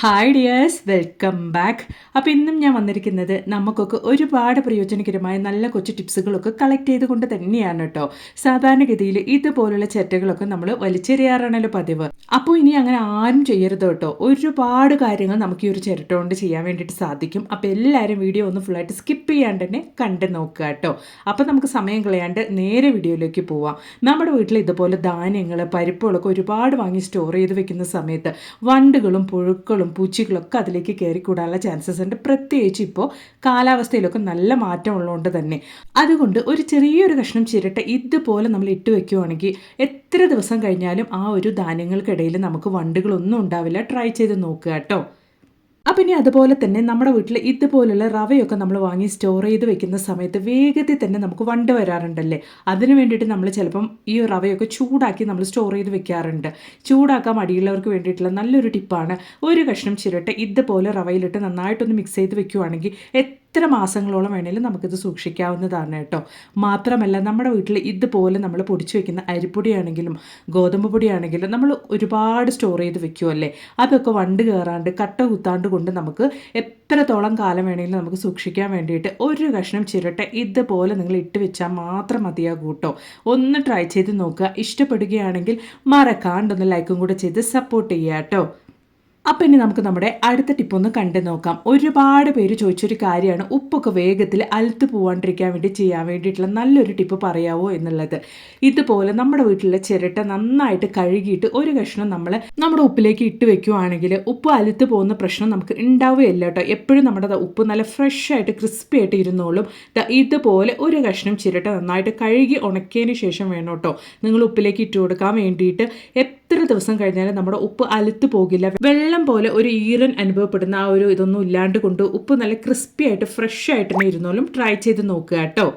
Hi dears, welcome back. അപ്പോൾ ഇന്നും ഞാൻ വന്നിരിക്കുന്നത് നമുക്കൊക്കെ ഒരുപാട് പ്രയോജനകരമായ നല്ല കൊച്ചു ടിപ്സുകളൊക്കെ കളക്ട് ചെയ്തുകൊണ്ട് തന്നെയാണ് കേട്ടോ. സാധാരണഗതിയിൽ ഇതുപോലുള്ള ചെറ്റകളൊക്കെ നമ്മൾ വലിച്ചെറിയാറാണല്ലോ പതിവ്. അപ്പോൾ ഇനി അങ്ങനെ ആരും ചെയ്യരുത് കേട്ടോ. ഒരുപാട് കാര്യങ്ങൾ നമുക്ക് ഈ ഒരു ചിരട്ട കൊണ്ട് ചെയ്യാൻ വേണ്ടിയിട്ട് സാധിക്കും. അപ്പോൾ എല്ലാവരും വീഡിയോ ഒന്ന് ഫുള്ളായിട്ട് സ്കിപ്പ് ചെയ്യാണ്ട് തന്നെ കണ്ടു നോക്കുക കേട്ടോ. അപ്പോൾ നമുക്ക് സമയം കളയാണ്ട് നേരെ വീഡിയോയിലേക്ക് പോവാം. നമ്മുടെ വീട്ടിൽ ഇതുപോലെ ധാന്യങ്ങൾ പരിപ്പുകളൊക്കെ ഒരുപാട് വാങ്ങി സ്റ്റോർ ചെയ്ത് വെക്കുന്ന സമയത്ത് വണ്ടുകളും പുഴുക്കളും പൂച്ചകളൊക്കെ അതിലേക്ക് കയറിക്കൂടാനുള്ള ചാൻസസ് ഉണ്ട്. പ്രത്യേകിച്ച് ഇപ്പോൾ കാലാവസ്ഥയിലൊക്കെ നല്ല മാറ്റം ഉള്ളതുകൊണ്ട് തന്നെ. അതുകൊണ്ട് ഒരു ചെറിയൊരു കഷ്ണം ചിരട്ട ഇതുപോലെ നമ്മൾ ഇട്ട് വെക്കുകയാണെങ്കിൽ എത്ര ദിവസം കഴിഞ്ഞാലും ആ ഒരു ധാന്യങ്ങൾക്കിടയിൽ നമുക്ക് വണ്ടുകളൊന്നും ഉണ്ടാവില്ല. ട്രൈ ചെയ്ത് നോക്കുക കേട്ടോ. അപ്പം ഇനി അതുപോലെ തന്നെ നമ്മുടെ വീട്ടിൽ ഇതുപോലുള്ള റവയൊക്കെ നമ്മൾ വാങ്ങി സ്റ്റോർ ചെയ്ത് വെക്കുന്ന സമയത്ത് വേഗത്തിൽ തന്നെ നമുക്ക് വണ്ട് വരാറുണ്ടല്ലേ. അതിന് വേണ്ടിയിട്ട് നമ്മൾ ചിലപ്പം ഈ റവയൊക്കെ ചൂടാക്കി നമ്മൾ സ്റ്റോർ ചെയ്ത് വെക്കാറുണ്ട്. ചൂടാക്കാൻ മടിയുള്ളവർക്ക് വേണ്ടിയിട്ടുള്ള നല്ലൊരു ടിപ്പാണ് ഒരു കഷ്ണം ചിരട്ട ഇതുപോലെ റവയിലിട്ട് നന്നായിട്ടൊന്ന് മിക്സ് ചെയ്ത് വെക്കുകയാണെങ്കിൽ എത്ര മാസങ്ങളോളം വേണേലും നമുക്കിത് സൂക്ഷിക്കാവുന്നതാണ് കേട്ടോ. മാത്രമല്ല നമ്മുടെ വീട്ടിൽ ഇതുപോലെ നമ്മൾ പൊടിച്ചു വെക്കുന്ന അരിപ്പൊടിയാണെങ്കിലും ഗോതമ്പ് പൊടിയാണെങ്കിലും നമ്മൾ ഒരുപാട് സ്റ്റോർ ചെയ്ത് വെക്കുമല്ലേ. അതൊക്കെ വണ്ട് കയറാണ്ട് കട്ട കുത്താണ്ട് കൊണ്ട് നമുക്ക് എത്രത്തോളം കാലം വേണമെങ്കിലും നമുക്ക് സൂക്ഷിക്കാൻ വേണ്ടിയിട്ട് ഒരു കഷ്ണം ചിരട്ട ഇതുപോലെ നിങ്ങൾ ഇട്ട് വെച്ചാൽ മാത്രം മതിയാകും കേട്ടോ. ഒന്ന് ട്രൈ ചെയ്ത് നോക്കുക. ഇഷ്ടപ്പെടുകയാണെങ്കിൽ മറക്കാണ്ടൊന്ന് ലൈക്കും കൂടെ ചെയ്ത് സപ്പോർട്ട് ചെയ്യുക കേട്ടോ. അപ്പം ഇനി നമുക്ക് നമ്മുടെ അടുത്ത ടിപ്പ് ഒന്ന് കണ്ടു നോക്കാം. ഒരുപാട് പേര് ചോദിച്ചൊരു കാര്യമാണ് ഉപ്പൊക്കെ വേഗത്തിൽ അലുത്ത് പോവാണ്ടിരിക്കാൻ വേണ്ടി ചെയ്യാൻ വേണ്ടിയിട്ടുള്ള നല്ലൊരു ടിപ്പ് പറയാവോ എന്നുള്ളത്. ഇതുപോലെ നമ്മുടെ വീട്ടിലെ ചിരട്ട നന്നായിട്ട് കഴുകിയിട്ട് ഒരു കഷ്ണം നമ്മൾ നമ്മുടെ ഉപ്പിലേക്ക് ഇട്ട് വെക്കുകയാണെങ്കിൽ ഉപ്പ് അലുത്ത് പോകുന്ന പ്രശ്നം നമുക്ക് ഉണ്ടാവുകയില്ല കേട്ടോ. എപ്പോഴും നമ്മുടെ ഉപ്പ് നല്ല ഫ്രഷ് ആയിട്ട് ക്രിസ്പി ആയിട്ട് ഇരുന്നോളും. ഇതുപോലെ ഒരു കഷ്ണം ചിരട്ട നന്നായിട്ട് കഴുകി ഉണക്കിയതിന് ശേഷം വേണം കേട്ടോ നിങ്ങൾ ഉപ്പിലേക്ക് ഇട്ട് കൊടുക്കാൻ വേണ്ടിയിട്ട്. എത്ര ദിവസം കഴിഞ്ഞാലും നമ്മുടെ ഉപ്പ് അലുത്ത് പോകില്ല. വെള്ളം പോലെ ഒരു ഈറൻ അനുഭവപ്പെടുന്ന ആ ഒരു ഇതൊന്നും ഇല്ലാണ്ട് കൊണ്ട് ഉപ്പ് നല്ല ക്രിസ്പി ആയിട്ട് ഫ്രഷ് ആയിട്ട് തന്നെ ഇരുന്നോളും. ട്രൈ ചെയ്ത് നോക്കുക കേട്ടോ.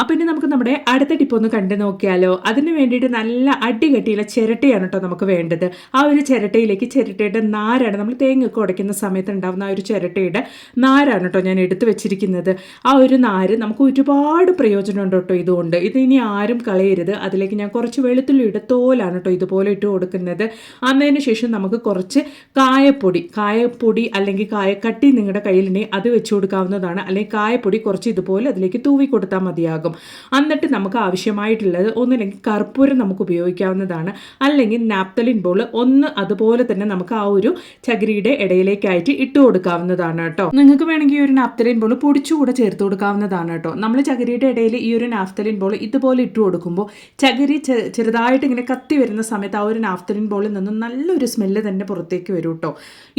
അപ്പം ഇനി നമുക്ക് നമ്മുടെ അടുത്ത ടിപ്പ് ഒന്ന് കണ്ടു നോക്കിയാലോ. അതിന് വേണ്ടിയിട്ട് നല്ല അടികട്ടിയുള്ള ചിരട്ടയാണ് കേട്ടോ നമുക്ക് വേണ്ടത്. ആ ഒരു ചിരട്ടയിലേക്ക് ചിരട്ടയുടെ നാരാണ് നമ്മൾ തേങ്ങയൊക്കെ ഉടയ്ക്കുന്ന സമയത്ത് ഉണ്ടാകുന്ന ആ ഒരു ചിരട്ടയുടെ നാരാണ് കേട്ടോ ഞാൻ എടുത്തു വെച്ചിരിക്കുന്നത്. ആ ഒരു നാര് നമുക്ക് ഒരുപാട് പ്രയോജനമുണ്ട് കേട്ടോ ഇതുകൊണ്ട്. ഇത് ഇനി ആരും കളയരുത്. അതിലേക്ക് ഞാൻ കുറച്ച് വെളുത്തുള്ളിയുടെ തോലാണ് കേട്ടോ ഇതുപോലെ ഇട്ട് കൊടുക്കുന്നത്. അന്നതിന് ശേഷം നമുക്ക് കുറച്ച് കായപ്പൊടി അല്ലെങ്കിൽ കായക്കട്ടി നിങ്ങളുടെ കയ്യിലുണ്ടെങ്കിൽ അത് വെച്ച് കൊടുക്കാവുന്നതാണ്. അല്ലെങ്കിൽ കായപ്പൊടി കുറച്ച് ഇതുപോലെ അതിലേക്ക് തൂവി കൊടുത്താൽ മതിയാകും. എന്നിട്ട് നമുക്ക് ആവശ്യമായിട്ടുള്ളത് ഒന്നില്ലെങ്കിൽ കർപ്പൂരം നമുക്ക് ഉപയോഗിക്കാവുന്നതാണ്. അല്ലെങ്കിൽ നാപ്തലിൻ ബോൾ ഒന്ന് അതുപോലെ തന്നെ നമുക്ക് ആ ഒരു ചകിരിയുടെ ഇടയിലേക്കായിട്ട് ഇട്ട് കൊടുക്കാവുന്നതാണ് കേട്ടോ. നിങ്ങൾക്ക് വേണമെങ്കിൽ ഈ ഒരു നാപ്തലിൻ ബോൾ പൊടിച്ചുകൂടെ ചേർത്ത് കൊടുക്കാവുന്നതാണ് കേട്ടോ. നമ്മൾ ചകിരിയുടെ ഇടയിൽ ഈ ഒരു നാപ്തലിൻ ബോൾ ഇതുപോലെ ഇട്ട് കൊടുക്കുമ്പോൾ ചകിരി ചെറുതായിട്ട് ഇങ്ങനെ കത്തി വരുന്ന സമയത്ത് ആ ഒരു നാപ്തലിൻ ബോളിൽ നിന്നും നല്ലൊരു സ്മെല്ല് തന്നെ പുറത്തേക്ക് വരും കേട്ടോ.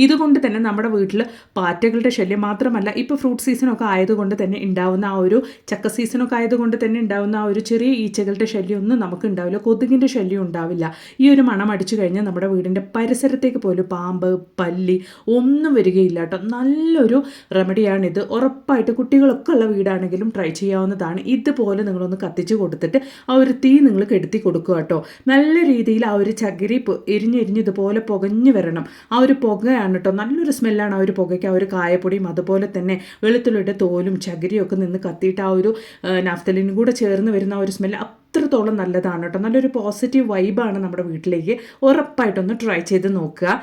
ഇതുകൊണ്ട് തന്നെ നമ്മുടെ വീട്ടിൽ പാറ്റകളുടെ ശല്യം മാത്രമല്ല, ഇപ്പോൾ ഫ്രൂട്ട് സീസണൊക്കെ ആയതുകൊണ്ട് തന്നെ ഉണ്ടാവുന്ന ആ ഒരു ചക്ക സീസണൊക്കെ ആയതുകൊണ്ട് തന്നെ ഉണ്ടാവുന്ന ആ ഒരു ചെറിയ ഈച്ചകളുടെ ശല്യം ഒന്നും നമുക്ക് ഉണ്ടാവില്ല. കൊതുകിൻ്റെ ശല്യം ഉണ്ടാവില്ല. ഈ ഒരു മണം അടിച്ചു കഴിഞ്ഞാൽ നമ്മുടെ വീടിൻ്റെ പരിസരത്തേക്ക് പോലും പാമ്പ് പല്ലി ഒന്നും വരികയില്ല കേട്ടോ. നല്ലൊരു റെമഡിയാണിത്. ഉറപ്പായിട്ട് കുട്ടികളൊക്കെ ഉള്ള വീടാണെങ്കിലും ട്രൈ ചെയ്യാവുന്നതാണ്. ഇതുപോലെ നിങ്ങളൊന്ന് കത്തിച്ച് കൊടുത്തിട്ട് ആ ഒരു തീ നിങ്ങൾ കെടുത്തി കൊടുക്കുക കേട്ടോ. നല്ല രീതിയിൽ ആ ഒരു ചകിരി എരിഞ്ഞെരിഞ്ഞ് ഇതുപോലെ പുകഞ്ഞു വരണം. ആ ഒരു പുകയാണ് കേട്ടോ, നല്ലൊരു സ്മെല്ലാണ് ആ ഒരു പുകയ്ക്ക്. ആ ഒരു കായപ്പൊടിയും അതുപോലെ തന്നെ വെളുത്തുള്ളിയുടെ തോലും ചകിരിയും ഒക്കെ നിന്ന് കത്തിയിട്ട് ആ ഒരു നാഫ്തലിനും കൂടെ ചേർന്ന് വരുന്ന ആ ഒരു സ്മെല്ല് അത്രത്തോളം നല്ലതാണ് കേട്ടോ. നല്ലൊരു പോസിറ്റീവ് വൈബാണ് നമ്മുടെ വീട്ടിലേക്ക്. ഉറപ്പായിട്ടൊന്ന് ട്രൈ ചെയ്ത് നോക്കുക.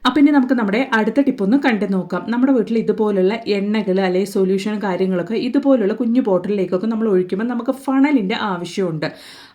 അപ്പം ഇനി നമുക്ക് നമ്മുടെ അടുത്ത ടിപ്പൊന്ന് കണ്ടു നോക്കാം. നമ്മുടെ വീട്ടിൽ ഇതുപോലുള്ള എണ്ണകൾ അല്ലെങ്കിൽ സൊല്യൂഷൻ കാര്യങ്ങളൊക്കെ ഇതുപോലുള്ള കുഞ്ഞു ബോട്ടിലേക്കൊക്കെ നമ്മൾ ഒഴിക്കുമ്പോൾ നമുക്ക് ഫണലിൻ്റെ ആവശ്യമുണ്ട്.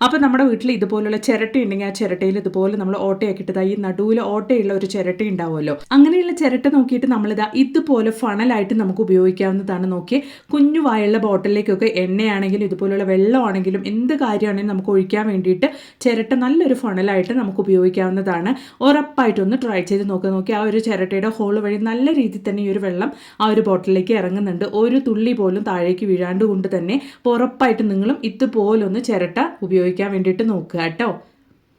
അപ്പോൾ നമ്മുടെ വീട്ടിൽ ഇതുപോലുള്ള ചിരട്ട ഉണ്ടെങ്കിൽ ആ ചിരട്ടയിൽ ഇതുപോലെ നമ്മൾ ഓട്ടയാക്കിയിട്ട് ഈ നടുവിൽ ഓട്ടയുള്ള ഒരു ചിരട്ട ഉണ്ടാവുമല്ലോ. അങ്ങനെയുള്ള ചിരട്ട നോക്കിയിട്ട് നമ്മളിതാ ഇതുപോലെ ഫണലായിട്ട് നമുക്ക് ഉപയോഗിക്കാവുന്നതാണ്. നോക്കി കുഞ്ഞു വായുള്ള ബോട്ടിലേക്കൊക്കെ എണ്ണയാണെങ്കിലും ഇതുപോലുള്ള വെള്ളമാണെങ്കിലും എന്ത് കാര്യമാണെങ്കിലും നമുക്ക് ഒഴിക്കാൻ വേണ്ടിയിട്ട് ചിരട്ട നല്ലൊരു ഫണലായിട്ട് നമുക്ക് ഉപയോഗിക്കാവുന്നതാണ്. ഉറപ്പായിട്ടൊന്ന് ട്രൈ ചെയ്ത് നോക്കുക. ആ ഒരു ചിരട്ടയുടെ ഹോള് വഴി നല്ല രീതിയിൽ തന്നെ ഈ ഒരു വെള്ളം ആ ഒരു ബോട്ടിലേക്ക് ഇറങ്ങുന്നുണ്ട്. ഒരു തുള്ളി പോലും താഴേക്ക് വീഴാണ്ട് കൊണ്ട് തന്നെ. ഉറപ്പായിട്ട് നിങ്ങളും ഇതുപോലൊന്ന് ചിരട്ട ഉപയോഗിക്കാൻ വേണ്ടിയിട്ട് നോക്കുക കേട്ടോ.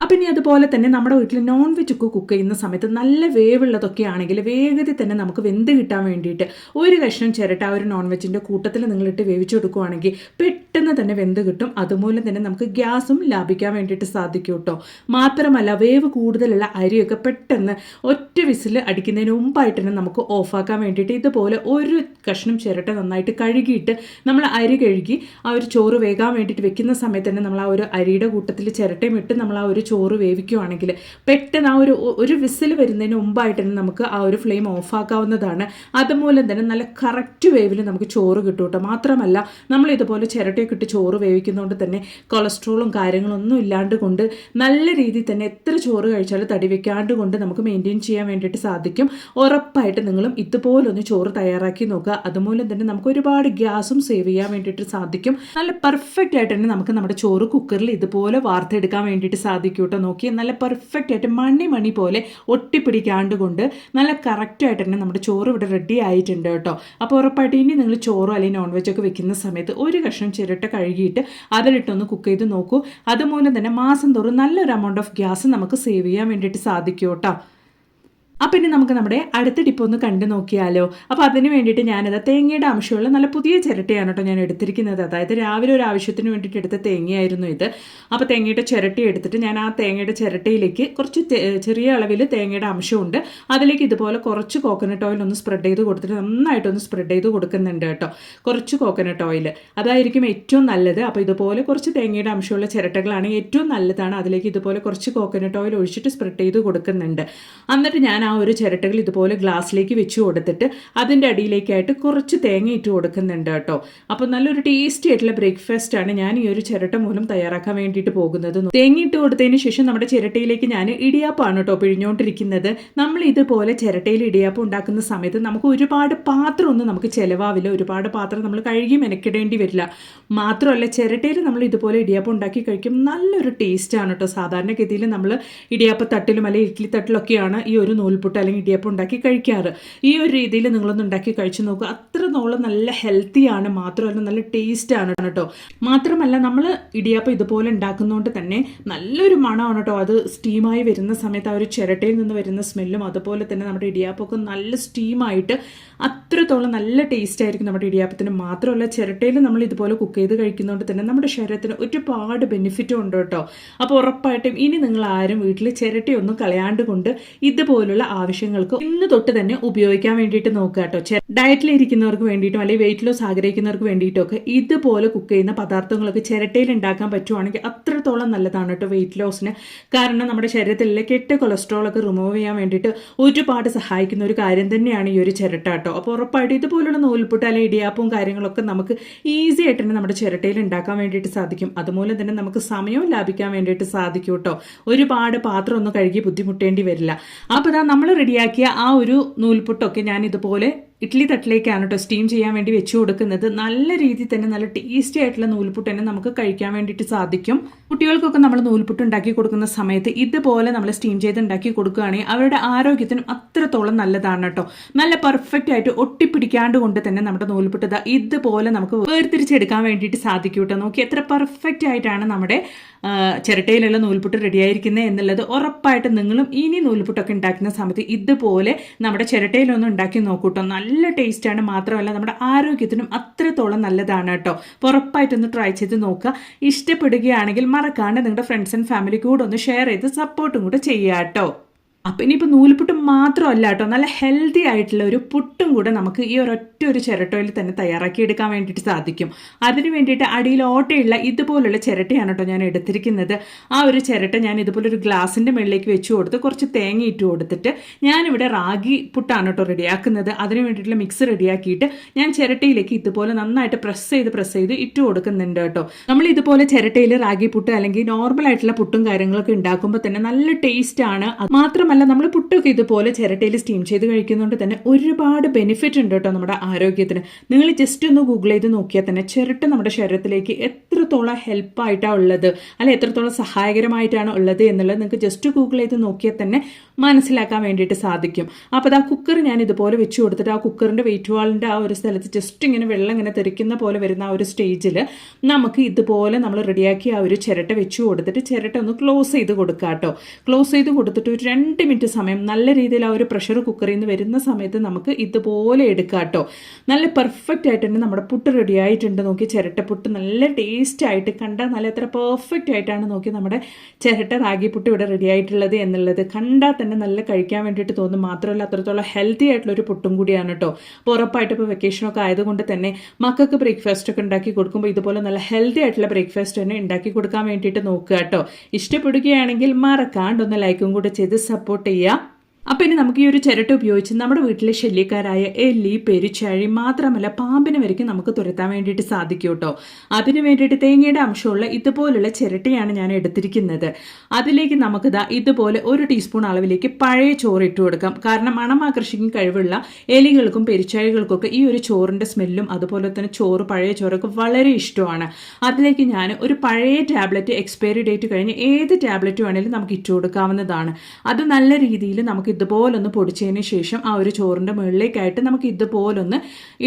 അപ്പം ഇനി അതുപോലെ തന്നെ നമ്മുടെ വീട്ടിൽ നോൺ വെജ് ഒക്കെ കുക്ക് ചെയ്യുന്ന സമയത്ത് നല്ല വേവുള്ളതൊക്കെ ആണെങ്കിൽ വേഗത്തിൽ തന്നെ നമുക്ക് വെന്ത് കിട്ടാൻ വേണ്ടിയിട്ട് ഒരു കഷ്ണം ചിരട്ട ആ ഒരു നോൺ വെജിൻ്റെ കൂട്ടത്തിൽ നിങ്ങളിട്ട് വേവിച്ച് കൊടുക്കുകയാണെങ്കിൽ പെട്ടെന്ന് തന്നെ വെന്ത് കിട്ടും. അതുമൂലം തന്നെ നമുക്ക് ഗ്യാസും ലാഭിക്കാൻ വേണ്ടിയിട്ട് സാധിക്കും കേട്ടോ. മാത്രമല്ല വേവ് കൂടുതലുള്ള അരിയൊക്കെ പെട്ടെന്ന് ഒറ്റ വിസിൽ അടിക്കുന്നതിന് മുമ്പായിട്ട് തന്നെ നമുക്ക് ഓഫാക്കാൻ വേണ്ടിയിട്ട് ഇതുപോലെ ഒരു കഷ്ണം ചിരട്ട നന്നായിട്ട് കഴുകിയിട്ട് നമ്മൾ അരി കഴുകി ആ ഒരു ചോറ് വേകാൻ വേണ്ടിയിട്ട് വെക്കുന്ന സമയത്ത് തന്നെ നമ്മൾ ആ ഒരു അരിയുടെ കൂട്ടത്തിൽ ചിരട്ടയും ഇട്ട് നമ്മൾ ആ ഒരു ചോറ് വേവിക്കുകയാണെങ്കിൽ പെട്ടെന്ന് ആ ഒരു വിസിൽ വരുന്നതിന് മുമ്പായിട്ട് തന്നെ നമുക്ക് ആ ഒരു ഫ്ലെയിം ഓഫാക്കാവുന്നതാണ്. അതുമൂലം തന്നെ നല്ല കറക്റ്റ് വേവിൽ നമുക്ക് ചോറ് കിട്ടും കേട്ടോ. മാത്രമല്ല നമ്മൾ ഇതുപോലെ ചിരട്ടയൊക്കെ ഇട്ട് ചോറ് വേവിക്കുന്നതുകൊണ്ട് തന്നെ കൊളസ്ട്രോളും കാര്യങ്ങളൊന്നും ഇല്ലാണ്ട് കൊണ്ട് നല്ല രീതിയിൽ തന്നെ എത്ര ചോറ് കഴിച്ചാലും തടി വെക്കാണ്ട് കൊണ്ട് നമുക്ക് മെയിൻറ്റെയിൻ ചെയ്യാൻ വേണ്ടിയിട്ട് സാധിക്കും. ഉറപ്പായിട്ട് നിങ്ങളും ഇതുപോലൊന്ന് ചോറ് തയ്യാറാക്കി നോക്കുക. അതുമൂലം തന്നെ നമുക്ക് ഒരുപാട് ഗ്യാസും സേവ് ചെയ്യാൻ വേണ്ടിയിട്ട് സാധിക്കും. നല്ല പെർഫെക്റ്റ് ആയിട്ട് തന്നെ നമുക്ക് നമ്മുടെ ചോറ് കുക്കറിൽ ഇതുപോലെ വാർത്തെടുക്കാൻ വേണ്ടിയിട്ട് സാധിക്കും കേട്ടോ. നോക്കി നല്ല പെർഫെക്റ്റ് ആയിട്ട് മണി പോലെ ഒട്ടിപ്പിടിക്കാണ്ട് കൊണ്ട് നല്ല കറക്റ്റായിട്ട് തന്നെ നമ്മുടെ ചോറ് ഇവിടെ റെഡി ആയിട്ടുണ്ട് കേട്ടോ. അപ്പോൾ ഉറപ്പായിട്ട് ഇനി നിങ്ങൾ ചോറോ അല്ലെങ്കിൽ നോൺ വെജ് ഒക്കെ വെക്കുന്ന സമയത്ത് ഒരു കഷ്ണം ചിരട്ട കഴുകിയിട്ട് അതിലിട്ടൊന്ന് കുക്ക് ചെയ്ത് നോക്കൂ. അതുമൂലം തന്നെ മാസം തോറും നല്ലൊരു എമൗണ്ട് ഓഫ് ഗ്യാസ് നമുക്ക് സേവ് ചെയ്യാൻ വേണ്ടിയിട്ട് സാധിക്കും കേട്ടോ. അപ്പം ഇനി നമുക്ക് നമ്മുടെ അടുത്ത ടിപ്പ് ഒന്ന് കണ്ടു നോക്കിയാലോ. അപ്പോൾ അതിന് വേണ്ടിയിട്ട് ഞാനത് തേങ്ങയുടെ അംശമുള്ള നല്ല പുതിയ ചിരട്ടയാണ് കേട്ടോ ഞാൻ എടുത്തിരിക്കുന്നത്. അതായത് രാവിലെ ഒരു ആവശ്യത്തിന് വേണ്ടിയിട്ട് എടുത്ത തേങ്ങയായിരുന്നു ഇത്. അപ്പോൾ തേങ്ങയുടെ ചിരട്ട എടുത്തിട്ട് ഞാൻ ആ തേങ്ങയുടെ ചിരട്ടയിലേക്ക് കുറച്ച് ചെറിയ അളവിൽ തേങ്ങയുടെ അംശമുണ്ട്, അതിലേക്ക് ഇതുപോലെ കുറച്ച് കോക്കനട്ട് ഓയിൽ ഒന്ന് സ്പ്രെഡ് ചെയ്ത് കൊടുത്തിട്ട് നന്നായിട്ടൊന്ന് സ്പ്രെഡ് ചെയ്ത് കൊടുക്കുന്നുണ്ട് കേട്ടോ. കുറച്ച് കോക്കനട്ട് ഓയിൽ അതായിരിക്കും ഏറ്റവും നല്ലത്. അപ്പോൾ ഇതുപോലെ കുറച്ച് തേങ്ങയുടെ അംശമുള്ള ചിരട്ടകളാണ് ഏറ്റവും നല്ലതാണ്. അതിലേക്ക് ഇതുപോലെ കുറച്ച് കോക്കനട്ട് ഓയിൽ ഒഴിച്ചിട്ട് സ്പ്രെഡ് ചെയ്ത് കൊടുക്കുന്നുണ്ട്. എന്നിട്ട് ഞാൻ ആ ഒരു ചിരട്ടകൾ ഇതുപോലെ ഗ്ലാസ്സിലേക്ക് വെച്ച് കൊടുത്തിട്ട് അതിൻ്റെ അടിയിലേക്കായിട്ട് കുറച്ച് തേങ്ങ ഇട്ട് കൊടുക്കുന്നുണ്ട് കേട്ടോ. അപ്പോൾ നല്ലൊരു ടേസ്റ്റി ആയിട്ടുള്ള ബ്രേക്ക്ഫാസ്റ്റ് ആണ് ഞാൻ ഈ ഒരു ചിരട്ട മൂലം തയ്യാറാക്കാൻ വേണ്ടിയിട്ട് പോകുന്നത്. തേങ്ങ ഇട്ട് കൊടുത്തതിന് ശേഷം നമ്മുടെ ചിരട്ടയിലേക്ക് ഞാൻ ഇടിയാപ്പാണ് കേട്ടോ പിഴിഞ്ഞുകൊണ്ടിരിക്കുന്നത്. നമ്മൾ ഇതുപോലെ ചിരട്ടയിൽ ഇടിയാപ്പം ഉണ്ടാക്കുന്ന സമയത്ത് നമുക്ക് ഒരുപാട് പാത്രമൊന്നും നമുക്ക് ചിലവാവില്ല, ഒരുപാട് പാത്രം നമ്മൾ കഴുകി മെനക്കിടേണ്ടി വരില്ല. മാത്രമല്ല ചിരട്ടയിൽ നമ്മൾ ഇതുപോലെ ഇടിയാപ്പം ഉണ്ടാക്കി കഴിക്കും നല്ലൊരു ടേസ്റ്റാണ് കേട്ടോ. സാധാരണഗതിയിൽ നമ്മൾ ഇടിയാപ്പ തട്ടിലും അല്ലെങ്കിൽ ഇഡ്ഡലി തട്ടിലൊക്കെയാണ് ഈ ഒരു നൂൽപുട്ട് അല്ലെങ്കിൽ ഇടിയപ്പം ഉണ്ടാക്കി കഴിക്കാറ്. ഈ ഒരു രീതിയിൽ നിങ്ങളൊന്ന് ഉണ്ടാക്കി കഴിച്ചു നോക്കുക. അത്രത്തോളം നല്ല ഹെൽത്തിയാണ്, മാത്രമല്ല നല്ല ടേസ്റ്റാണ് കേട്ടോ. മാത്രമല്ല നമ്മൾ ഇടിയപ്പം ഇതുപോലെ ഉണ്ടാക്കുന്നതുകൊണ്ട് തന്നെ നല്ലൊരു മണമാണ് കേട്ടോ. അത് സ്റ്റീമായി വരുന്ന സമയത്ത് ആ ഒരു ചിരട്ടയിൽ നിന്ന് വരുന്ന സ്മെല്ലും അതുപോലെ തന്നെ നമ്മുടെ ഇടിയപ്പമൊക്കെ നല്ല സ്റ്റീമായിട്ട് അത്രത്തോളം നല്ല ടേസ്റ്റ് ആയിരിക്കും നമ്മുടെ ഇടിയപ്പത്തിന്. മാത്രമല്ല ചിരട്ടയിൽ നമ്മൾ ഇതുപോലെ കുക്ക് ചെയ്ത് കഴിക്കുന്നതുകൊണ്ട് തന്നെ നമ്മുടെ ശരീരത്തിന് ഒരുപാട് ബെനിഫിറ്റും ഉണ്ട് കേട്ടോ. അപ്പോൾ ഉറപ്പായിട്ടും ഇനി നിങ്ങൾ ആരും വീട്ടിൽ ചിരട്ടയൊന്നും കളയാണ്ട് കൊണ്ട് ഇതുപോലുള്ള ആവശ്യങ്ങൾക്ക് ഇന്ന് തൊട്ട് തന്നെ ഉപയോഗിക്കാൻ വേണ്ടിയിട്ട് നോക്കുക കേട്ടോ. ഡയറ്റിലിരിക്കുന്നവർക്ക് വേണ്ടിയിട്ടും അല്ലെങ്കിൽ വെയിറ്റ് ലോസ് ആഗ്രഹിക്കുന്നവർക്ക് വേണ്ടിയിട്ടും ഒക്കെ ഇതുപോലെ കുക്ക് ചെയ്യുന്ന പദാർത്ഥങ്ങളൊക്കെ ചിരട്ടയിൽ ഉണ്ടാക്കാൻ പറ്റുവാണെങ്കിൽ അത്രത്തോളം നല്ലതാണ് കേട്ടോ വെയിറ്റ് ലോസിന്. കാരണം നമ്മുടെ ശരീരത്തിലെ കെട്ട കൊളസ്ട്രോൾ ഒക്കെ റിമൂവ് ചെയ്യാൻ വേണ്ടിയിട്ട് ഒരുപാട് സഹായിക്കുന്ന ഒരു കാര്യം തന്നെയാണ് ഈ ഒരു ചിരട്ട കേട്ടോ. അപ്പോൾ ഉറപ്പായിട്ട് ഇതുപോലുള്ള നൂൽപുട്ട് അല്ലെങ്കിൽ ഇടിയാപ്പവും കാര്യങ്ങളൊക്കെ നമുക്ക് ഈസി ആയിട്ട് തന്നെ നമ്മുടെ ചിരട്ടയിൽ ഉണ്ടാക്കാൻ വേണ്ടിയിട്ട് സാധിക്കും. അതുമൂലം തന്നെ നമുക്ക് സമയവും ലാഭിക്കാൻ വേണ്ടിയിട്ട് സാധിക്കും കേട്ടോ. ഒരുപാട് പാത്രം ഒന്നും കഴുകി ബുദ്ധിമുട്ടേണ്ടി വരില്ല. അപ്പോൾ നമ്മൾ റെഡിയാക്കിയ ആ ഒരു നൂൽപുട്ടൊക്കെ ഞാൻ ഇതുപോലെ ഇഡ്ഡലി തട്ടിലേക്കാണ് കേട്ടോ സ്റ്റീം ചെയ്യാൻ വേണ്ടി വെച്ച് കൊടുക്കുന്നത്. നല്ല രീതിയിൽ തന്നെ നല്ല ടേസ്റ്റി ആയിട്ടുള്ള നൂൽപുട്ട് തന്നെ നമുക്ക് കഴിക്കാൻ വേണ്ടിയിട്ട് സാധിക്കും. കുട്ടികൾക്കൊക്കെ നമ്മൾ നൂൽപുട്ട് ഉണ്ടാക്കി കൊടുക്കുന്ന സമയത്ത് ഇതുപോലെ നമ്മൾ സ്റ്റീം ചെയ്ത് ഉണ്ടാക്കി കൊടുക്കുകയാണെങ്കിൽ അവരുടെ ആരോഗ്യത്തിനും അത്രത്തോളം നല്ലതാണ് കേട്ടോ. നല്ല പെർഫെക്റ്റ് ആയിട്ട് ഒട്ടിപ്പിടിക്കാണ്ട് കൊണ്ട് തന്നെ നമ്മുടെ നൂൽപുട്ട് ഇതുപോലെ നമുക്ക് വേർതിരിച്ചെടുക്കാൻ വേണ്ടിയിട്ട് സാധിക്കും കേട്ടോ. നോക്കി എത്ര പെർഫെക്റ്റ് ആയിട്ടാണ് നമ്മുടെ ചിരട്ടയിലുള്ള നൂൽപുട്ട് റെഡിയായിരിക്കുന്നത് എന്നുള്ളത്. ഉറപ്പായിട്ട് നിങ്ങളും ഇനി നൂൽപുട്ടൊക്കെ ഉണ്ടാക്കുന്ന സമയത്ത് ഇതുപോലെ നമ്മുടെ ചിരട്ടയിലൊന്നും ഉണ്ടാക്കി നോക്കൂട്ടോ. നല്ല ടേസ്റ്റാണ്, മാത്രമല്ല നമ്മുടെ ആരോഗ്യത്തിനും അത്രത്തോളം നല്ലതാണ് കേട്ടോ. ഉറപ്പായിട്ടൊന്ന് ട്രൈ ചെയ്ത് നോക്കുക. ഇഷ്ടപ്പെടുകയാണെങ്കിൽ മറക്കാണ്ട് നിങ്ങളുടെ ഫ്രണ്ട്സ് ആൻഡ് ഫാമിലി കൂടെ ഒന്ന് ഷെയർ ചെയ്ത് സപ്പോർട്ടും കൂടെ ചെയ്യുക കേട്ടോ. അപ്പം ഇനിയിപ്പോൾ നൂൽപുട്ട് മാത്രമല്ല കേട്ടോ, നല്ല ഹെൽത്തി ആയിട്ടുള്ള ഒരു പുട്ടും കൂടെ നമുക്ക് ഈ ഒരൊറ്റ ഒരു ചിരട്ടയിൽ തന്നെ തയ്യാറാക്കി എടുക്കാൻ വേണ്ടിയിട്ട് സാധിക്കും. അതിന് വേണ്ടിയിട്ട് അടിയിൽ ഓട്ടയുള്ള ഇതുപോലുള്ള ചിരട്ടയാണ് കേട്ടോ ഞാൻ എടുത്തിരിക്കുന്നത്. ആ ഒരു ചിരട്ട ഞാൻ ഇതുപോലൊരു ഗ്ലാസിൻ്റെ മുകളിലേക്ക് വെച്ച് കൊടുത്ത് കുറച്ച് തേങ്ങ ഇട്ട് കൊടുത്തിട്ട് ഞാനിവിടെ റാഗി പുട്ടാണ് കേട്ടോ റെഡിയാക്കുന്നത്. അതിന് വേണ്ടിയിട്ടുള്ള മിക്സ് റെഡിയാക്കിയിട്ട് ഞാൻ ചിരട്ടയിലേക്ക് ഇതുപോലെ നന്നായിട്ട് പ്രസ് ചെയ്ത് ഇട്ട് കൊടുക്കുന്നുണ്ട് കേട്ടോ. നമ്മൾ ഇതുപോലെ ചിരട്ടയിൽ റാഗി പുട്ട് അല്ലെങ്കിൽ നോർമൽ ആയിട്ടുള്ള പുട്ടും കാര്യങ്ങളൊക്കെ ഉണ്ടാക്കുമ്പോൾ തന്നെ നല്ല ടേസ്റ്റ് ആണ്. മാത്രമല്ല നമ്മൾ പുട്ടൊക്കെ ഇതുപോലെ ചിരട്ടയിൽ സ്റ്റീം ചെയ്ത് കഴിക്കുന്നതുകൊണ്ട് തന്നെ ഒരുപാട് ബെനിഫിറ്റ് ഉണ്ട് കേട്ടോ നമ്മുടെ ആരോഗ്യത്തിന്. നിങ്ങൾ ജസ്റ്റ് ഒന്ന് ഗൂഗിൾ ചെയ്ത് നോക്കിയാൽ തന്നെ ചിരട്ട നമ്മുടെ ശരീരത്തിലേക്ക് എത്രത്തോളം ഹെൽപ്പായിട്ടാണ് ഉള്ളത്, അല്ലെ എത്രത്തോളം സഹായകരമായിട്ടാണ് ഉള്ളത് എന്നുള്ളത് നിങ്ങൾക്ക് ജസ്റ്റ് ഗൂഗിൾ ചെയ്ത് നോക്കിയാൽ തന്നെ മനസ്സിലാക്കാൻ വേണ്ടിയിട്ട് സാധിക്കും. അപ്പോൾ ആ കുക്കർ ഞാൻ ഇതുപോലെ വെച്ച് കൊടുത്തിട്ട് ആ കുക്കറിൻ്റെ വെയിറ്റ് വാളിൻ്റെ ആ ഒരു സ്ഥലത്ത് ജസ്റ്റ് ഇങ്ങനെ വെള്ളം ഇങ്ങനെ തെറിക്കുന്ന പോലെ വരുന്ന ആ ഒരു സ്റ്റേജിൽ നമുക്ക് ഇതുപോലെ നമ്മൾ റെഡിയാക്കി ആ ഒരു ചിരട്ട വെച്ച് കൊടുത്തിട്ട് ചിരട്ട ഒന്ന് ക്ലോസ് ചെയ്ത് കൊടുക്കുക കേട്ടോ. ക്ലോസ് ചെയ്ത് കൊടുത്തിട്ട് ഒരു 2 2 മിനിറ്റ് സമയം നല്ല രീതിയിൽ ആ ഒരു പ്രഷർ കുക്കറിൽ നിന്ന് വരുന്ന സമയത്ത് നമുക്ക് ഇതുപോലെ എടുക്കാം കേട്ടോ. നല്ല പെർഫെക്റ്റ് ആയിട്ട് തന്നെ നമ്മുടെ പുട്ട് റെഡി ആയിട്ടുണ്ട്. നോക്കി ചിരട്ടപ്പുട്ട് നല്ല ടേസ്റ്റ് ആയിട്ട് കണ്ടാൽ നല്ല എത്ര പെർഫെക്റ്റ് ആയിട്ടാണ് നോക്കി നമ്മുടെ ചിരട്ട റാഗിപ്പുട്ട് ഇവിടെ റെഡി ആയിട്ടുള്ളത് എന്നുള്ളത് കണ്ടാൽ തന്നെ നല്ല കഴിക്കാൻ വേണ്ടിയിട്ട് തോന്നും. മാത്രമല്ല അത്രത്തോളം ഹെൽത്തി ആയിട്ടുള്ള ഒരു പുട്ടും കൂടിയാണ് കേട്ടോ. അപ്പോൾ ഉറപ്പായിട്ട് ഇപ്പോൾ വെക്കേഷനൊക്കെ ആയതുകൊണ്ട് തന്നെ മക്കൾക്ക് ബ്രേക്ക്ഫാസ്റ്റ് ഒക്കെ ഉണ്ടാക്കി കൊടുക്കുമ്പോൾ ഇതുപോലെ നല്ല ഹെൽത്തി ആയിട്ടുള്ള ബ്രേക്ക്ഫാസ്റ്റ് തന്നെ ഉണ്ടാക്കി കൊടുക്കാൻ വേണ്ടിയിട്ട് നോക്കുക കേട്ടോ. ഇഷ്ടപ്പെടുകയാണെങ്കിൽ മറക്കാണ്ട് ഒന്ന് ലൈക്കും കൂടെ ചെയ്ത് സപ്പോർട്ട് ചെയ്യുക. അപ്പം ഇനി നമുക്ക് ഈ ഒരു ചിരട്ട ഉപയോഗിച്ച് നമ്മുടെ വീട്ടിലെ ശല്യക്കാരായ എലി, പെരുച്ചാഴി മാത്രമല്ല പാമ്പിനെ വരയ്ക്കും നമുക്ക് തുരത്താൻ വേണ്ടിയിട്ട് സാധിക്കും കേട്ടോ. അതിന് വേണ്ടിയിട്ട് തേങ്ങയുടെ അംശമുള്ള ഇതുപോലുള്ള ചിരട്ടയാണ് ഞാൻ എടുത്തിരിക്കുന്നത്. അതിലേക്ക് നമുക്കിതാ ഇതുപോലെ 1 ടീസ്പൂൺ അളവിലേക്ക് പഴയ ചോറ് ഇട്ട് കൊടുക്കാം. കാരണം മണം ആകർഷിക്കാൻ കഴിവുള്ള എലികൾക്കും പെരുച്ചാഴികൾക്കൊക്കെ ഈ ഒരു ചോറിൻ്റെ സ്മെല്ലും അതുപോലെ തന്നെ പഴയ ചോറൊക്കെ വളരെ ഇഷ്ടമാണ്. അതിലേക്ക് ഞാൻ ഒരു പഴയ ടാബ്ലറ്റ്, എക്സ്പയറി ഡേറ്റ് കഴിഞ്ഞ് ഏത് ടാബ്ലറ്റ് വേണമെങ്കിലും നമുക്ക് ഇട്ട് കൊടുക്കാവുന്നതാണ്. അത് നല്ല രീതിയിൽ നമുക്ക് ഇതുപോലൊന്ന് പൊടിച്ചതിന് ശേഷം ആ ഒരു ചോറിൻ്റെ മുകളിലേക്കായിട്ട് നമുക്ക് ഇതുപോലൊന്ന്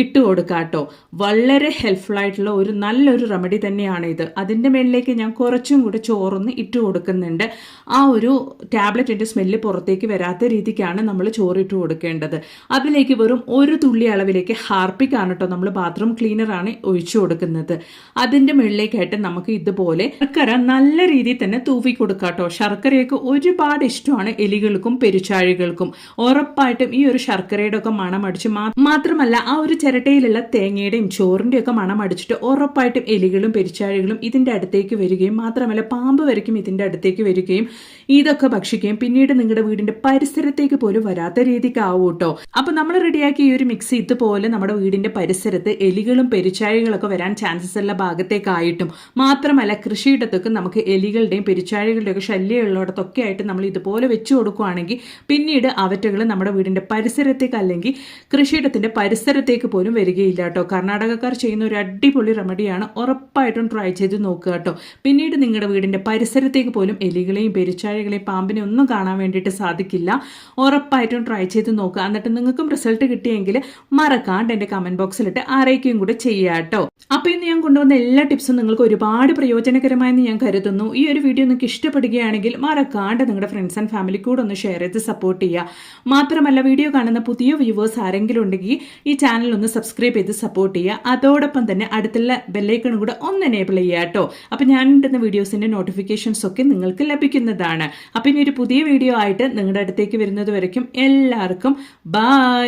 ഇട്ട് കൊടുക്കാം കേട്ടോ. വളരെ ഹെൽപ്ഫുൾ ആയിട്ടുള്ള ഒരു നല്ലൊരു റെമഡി തന്നെയാണ് ഇത്. അതിൻ്റെ മുകളിലേക്ക് ഞാൻ കുറച്ചും കൂടെ ചോറൊന്ന് ഇട്ട് കൊടുക്കുന്നുണ്ട്. ആ ഒരു ടാബ്ലറ്റിൻ്റെ സ്മെല്ല് പുറത്തേക്ക് വരാത്ത രീതിക്കാണ് നമ്മൾ ചോറിട്ട് കൊടുക്കേണ്ടത്. അതിലേക്ക് വെറും 1 തുള്ളി അളവിലേക്ക് ഹാർപ്പിക്കാണ് കേട്ടോ, നമ്മൾ ബാത്റൂം ക്ലീനറാണ് ഒഴിച്ചു കൊടുക്കുന്നത്. അതിൻ്റെ മുകളിലേക്കായിട്ട് നമുക്ക് ഇതുപോലെ ശർക്കര നല്ല രീതിയിൽ തന്നെ തൂവി കൊടുക്കാം കേട്ടോ. ശർക്കരയൊക്കെ ഒരുപാട് ഇഷ്ടമാണ് എലികൾക്കും പെരുച്ചാഴികൾക്കും. ഉറപ്പായിട്ടും ഈ ഒരു ശർക്കരയുടെ ഒക്കെ മണം അടിച്ച് മാത്രമല്ല ആ ഒരു ചിരട്ടയിലുള്ള തേങ്ങയുടെയും ചോറിൻ്റെ ഒക്കെ മണം അടിച്ചിട്ട് ഉറപ്പായിട്ടും എലികളും പെരുച്ചാഴികളും ഇതിൻ്റെ അടുത്തേക്ക് വരികയും മാത്രമല്ല പാമ്പ് വരയ്ക്കും ഇതിൻ്റെ അടുത്തേക്ക് വരികയും ഇതൊക്കെ ഭക്ഷിക്കുകയും പിന്നീട് നിങ്ങളുടെ വീടിൻ്റെ പരിസരത്തേക്ക് പോലും വരാത്ത രീതിക്കാവും കേട്ടോ. അപ്പം നമ്മൾ റെഡിയാക്കിയ ഈ ഒരു മിക്സ് ഇതുപോലെ നമ്മുടെ വീടിൻ്റെ പരിസരത്ത് എലികളും പെരുച്ചാഴികളൊക്കെ വരാൻ ചാൻസസ് ഉള്ള ഭാഗത്തേക്കായിട്ടും മാത്രമല്ല കൃഷിയിടത്തൊക്കെ നമുക്ക് എലികളുടെയും പെരുച്ചാഴികളുടെയും ഒക്കെ ശല്യമുള്ളിടത്തൊക്കെ ആയിട്ട് നമ്മൾ ഇതുപോലെ വെച്ച് കൊടുക്കുകയാണെങ്കിൽ പിന്നീട് അവറ്റകൾ നമ്മുടെ വീടിൻ്റെ പരിസരത്തേക്ക് അല്ലെങ്കിൽ കൃഷിയിടത്തിൻ്റെ പരിസരത്തേക്ക് പോലും വരികയില്ല കേട്ടോ. കർണാടകക്കാർ ചെയ്യുന്ന ഒരു അടിപൊളി റെമഡിയാണ്. ഉറപ്പായിട്ടും ട്രൈ ചെയ്ത് നോക്കുക കേട്ടോ. പിന്നീട് നിങ്ങളുടെ വീടിൻ്റെ പരിസരത്തേക്ക് പോലും എലികളെയും പെരുച്ചാഴികളെയും പാമ്പിനെയും ഒന്നും കാണാൻ വേണ്ടിയിട്ട് സാധിക്കില്ല. ഉറപ്പായിട്ടും ട്രൈ ചെയ്ത് നോക്കുക. എന്നിട്ട് നിങ്ങൾക്കും റിസൾട്ട് കിട്ടിയെങ്കിൽ മറക്കാണ്ട് എൻ്റെ കമൻറ്റ് ബോക്സിലിട്ട് അറിയിക്കുകയും കൂടെ ചെയ്യുക കേട്ടോ. അപ്പോൾ ഇന്ന് ഞാൻ കൊണ്ടുവന്ന എല്ലാ ടിപ്സും നിങ്ങൾക്ക് ഒരുപാട് പ്രയോജനകരമായെന്ന് ഞാൻ കരുതുന്നു. ഈ ഒരു വീഡിയോ നിങ്ങൾക്ക് ഇഷ്ടപ്പെടുകയാണെങ്കിൽ മറക്കാണ്ട് നിങ്ങളുടെ ഫ്രണ്ട്സ് ആൻഡ് ഫാമിലി കൂടെ ഒന്ന് ഷെയർ ചെയ്ത് സപ്പോർട്ട് ചെയ്യുക. മാത്രമല്ല വീഡിയോ കാണുന്ന പുതിയ വ്യൂവേഴ്സ് ആരെങ്കിലും ഉണ്ടെങ്കിൽ ഈ ചാനൽ ഒന്ന് സബ്സ്ക്രൈബ് ചെയ്ത് സപ്പോർട്ട് ചെയ്യുക. അതോടൊപ്പം തന്നെ അടുത്തുള്ള ബെല്ലൈക്കണും കൂടെ ഒന്ന് എനേബിൾ ചെയ്യുക കേട്ടോ. അപ്പോൾ ഞാൻ ഇടുന്ന വീഡിയോസിൻ്റെ നോട്ടിഫിക്കേഷൻസ് ഒക്കെ നിങ്ങൾക്ക് ലഭിക്കുന്നതാണ്. അപ്പോൾ ഇനി ഒരു പുതിയ വീഡിയോ ആയിട്ട് നിങ്ങളുടെ അടുത്തേക്ക് വരുന്നത് വരയ്ക്കും എല്ലാവർക്കും ബൈ.